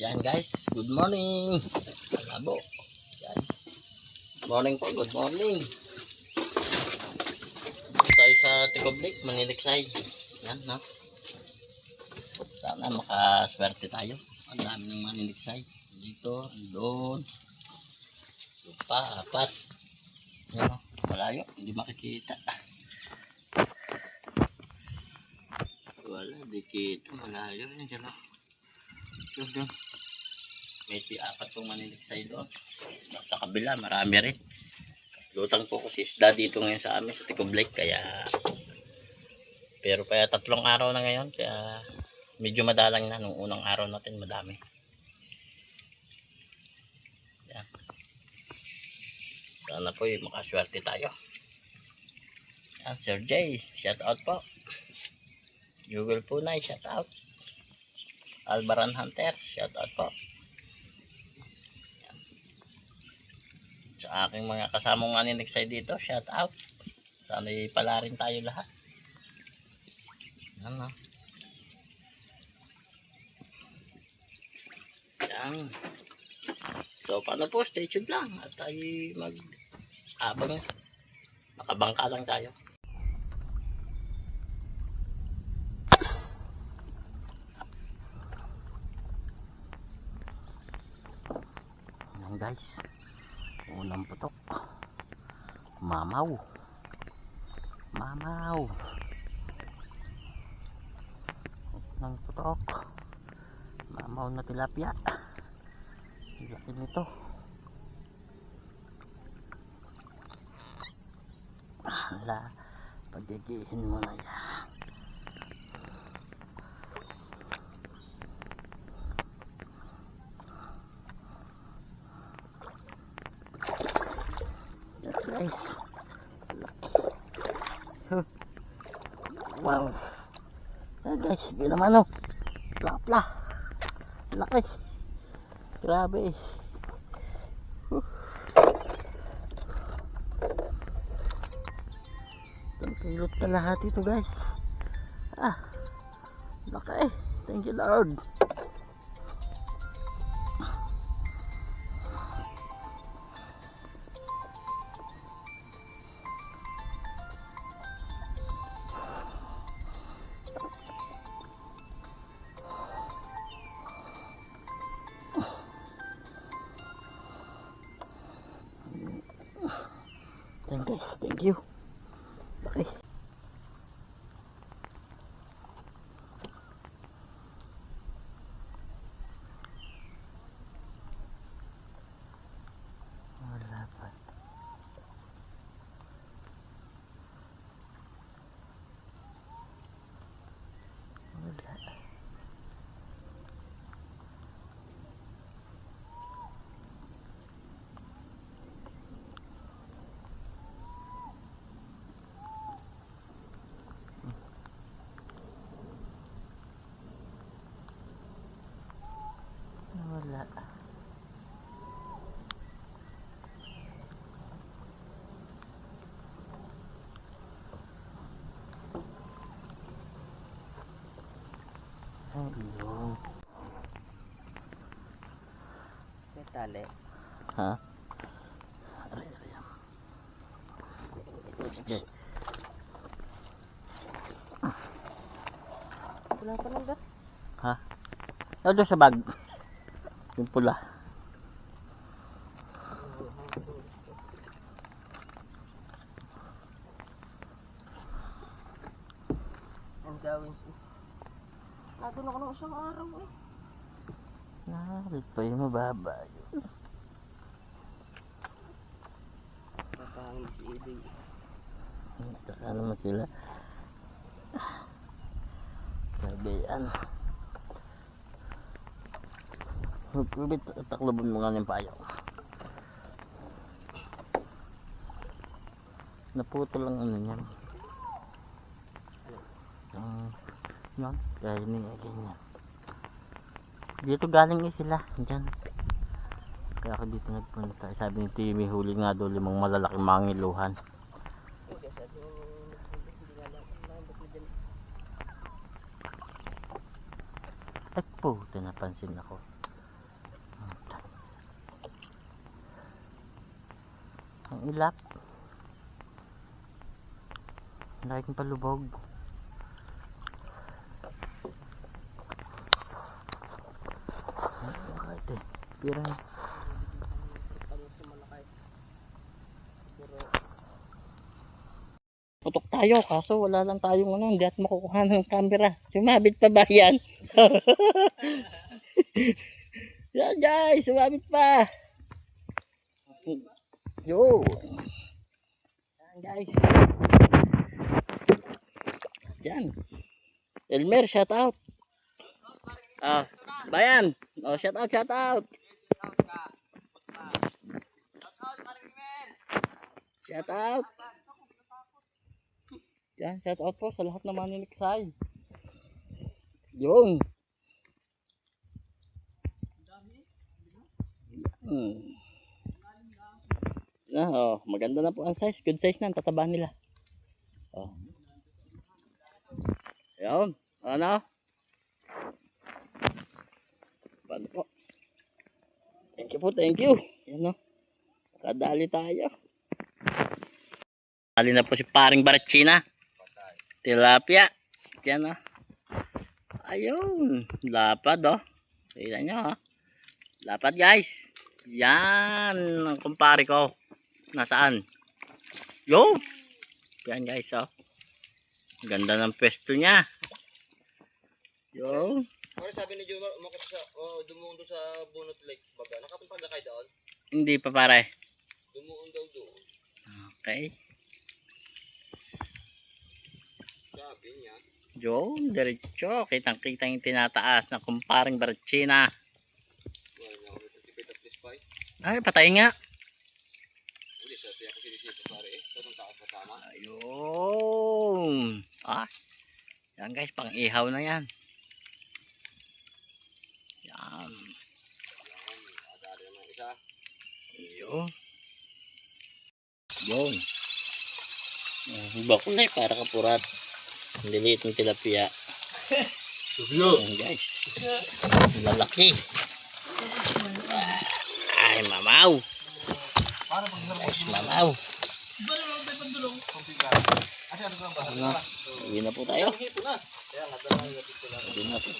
Yan guys, good morning. Malabo. Yan. Morning po, good morning. Tayo sa Tikoblik, Maniliksay. Yan, no? Sana makaswerte tayo. Ang dami ng Maniliksay. Dito, doon. Pa, apat. Yan, no? Malayo, hindi makikita. Wala, di kita. Malayo. Yan, dyan, no? Doon. May apat pong Maniliksay doon. Sa kabila, marami rin. Lutang po kasi isda dito ngayon sa amin sa Tikoblik, kaya pero kaya 3 araw na ngayon, kaya medyo madalang na. Nung unang araw natin madami. Yan. Sana po makaswerte tayo. Yan, Sir Jay, shout out po. Jugel Punay, shout out. Albaran Hunter, shout out po. Sa aking mga kasamang Maniliksay dito, shout out. Sana'y pala rin tayo lahat. Ano? Yan. So paano po, stay tuned lang at tayo habang nakabangka lang tayo. Yan guys, unang putok, mamaw unang putok, mamaw na tilapia. Laki nito. Hala, pagigihin mo na yan. Guys, wow. Guys, yun naman, oh, plapla, laki, grabe. Pilot na lahat ito guys. Laki, thank you Lord. Thank you. Okay. Wala pa. Wala. Wala. Ayun. May tali. Ha? Okay. Wala pa lang ba? Ha? Doon sa bag. Yung pula. Ang gawin siya. Nato na ko ng isang araw eh. Narit pa yung mababa yun. Patangin si Eday. Saka naman sila. Sabi yan. Magkubit, taklobon mo nga ng payo. Naputol lang ano yan. Yan, kaya niya ganyan. Dito galing sila, dyan. Kaya ako dito nagpunta. Sabi ni Timmy, huli nga doon 5 malalaking mangiluhan. Ay po, napansin ako. Ang ilap. Laki kong palubog. Ate, pira. Putok tayo kaso wala lang tayong ano, hindi at makukuha ng camera. Sumabit pa ba yan? Yan guys, sumabit pa. Yo. Yan guys. Yan. Elmer, shout out. Ah, bayan. Oh, shout out, shout out. Shout out. Yan, shout out po sa lahat ng maniniksay. Yun. Oh, maganda na po ang size. Good size na, tataba nila. Oh. Ayun. Ano? Paano po? Thank you po, thank you. Yan o. Kadali tayo. Dali na po si paring Barachina. Tilapia. Yan o. Ayun. Lapad o. Tignan nyo o. Lapad guys. Yan. Ang kumpare ko. Nasaan? Yo. Yan guys o. Ganda ng pwesto niya. Yo. Ano sabi ni Jumar, umakit sa, dumuon doon sa Bunot Lake baga. Nakapunta na kayo doon? Hindi pa pare. Dumuon daw doon. Okay. Sabi niya. Yo, diretso. Kitang-kita yung tinataas na kumparing Barachina. Wala na ako nagtitipid at this fight. Ay, patay nga. Hindi, sabi ako sinisipit pare eh. Tatang taas kasama. Ayun. Ah. Yan guys, pang ihaw na yan. Yan. Adari naman isa. Ayun. Yun. Bakulay para kapurat. Ang lilit ng tilapia. Yan guys. Lalaki. Ay, mamaw. Guys, mamaw. Ano? Uwi na po tayo. Uwi na po.